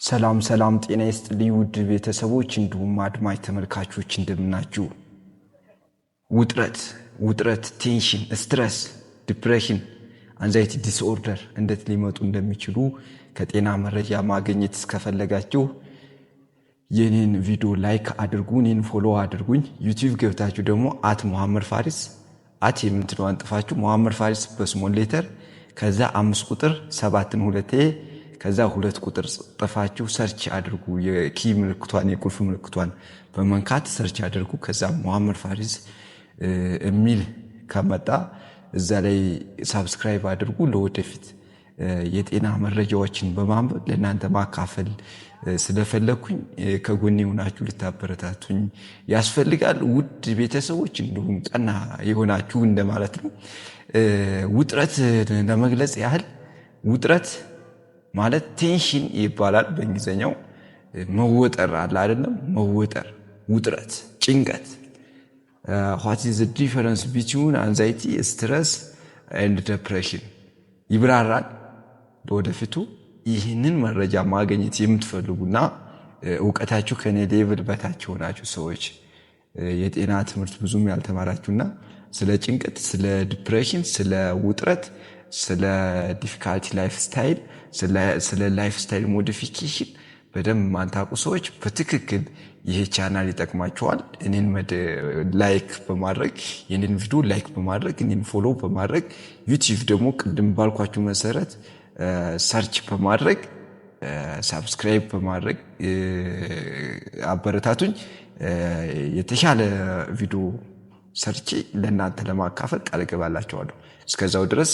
ሰላም ሰላም ጤና ይስጥልኝ ውድ ቤተሰቦች እንዲሁም አድማጭ ተመልካቾች እንደምናችሁ። ውጥረት ቴንሽን ስትረስ ዲፕሬሽን አንዛይቲ ዲስኦርደር እንዴት ሊመጡ እንደሚችሉ ከጤና መረጃ ማግኘት እስከፈለጋችሁ የኔን ቪዲዮ ላይክ አድርጉ፣ እኔን ፎሎ አድርጉኝ። ዩቲዩብ ገብታችሁ ደግሞ @መሐመድ ፋሪስ የምትለው አንጥፋችሁ መሐመድ ፋሪስ በስሞል ሌተር ከዛ 5 ቁጥር 7ን 2 ከዛ 2 ቁጥር ጽፋችሁ ሰርች አድርጉ። የኪ ምልክቷን የቁልፍ ምልክቷን በመንካት ሰርች አድርጉ። ከዛ መሐመድ ፋሪስ የሚል ከመጣ እዛ ላይ ሳብስክራይብ አድርጉ። ለወደፊት የጤና መረጃዎችን በማንበብ ለእናንተ ማካፈል ስለፈለኩኝ ከጎኔ ሆናችሁ ልታበረታቱኝ ያስፈልጋል። ውድ ቤተሰቦች እንዲሁም ቀና የሆናችሁ እንደማለት ነው። ውጥረት ለመግለጽ ያህል ውጥረት ማለት ቴንሽን ይባላል በእንግሊዘኛው። መወጠር አለ አይደለም? መወጠር፣ ውጥረት፣ ጭንቀት። what is the difference between anxiety, stress and depression ይብራራል። ለወደፊቱ ይህንን መረጃ ማግኘት የምትፈልጉና ዕውቀታችሁ ከኔ ሌቭል በታች ሆናችሁ ሰዎች የጤና ትምህርት ብዙም ያልተማራችሁና ስለ ጭንቀት፣ ስለ ዲፕሬሽን፣ ስለ ውጥረት፣ ስለ ዲፊካልቲ ላይፍ ስታይል፣ ስለ ላይፍ ስታይል ሞዲፊኬሽን በደንብ ማንታቁ ሰዎች በትክክል ይሄ ቻናል ይጠቅማቸዋል። እኔን ላይክ በማድረግ የኔን ቪዲዮ ላይክ በማድረግ እኔን ፎሎ በማድረግ ዩቲዩብ ደግሞ ቅድም ባልኳችሁ መሰረት ሰርች በማድረግ ሳብስክራይብ በማድረግ አበረታቱኝ። የተሻለ ቪዲዮ ሰርቼ ለእናንተ ለማካፈል ቃል እገባላችኋለሁ። እስከዛው ድረስ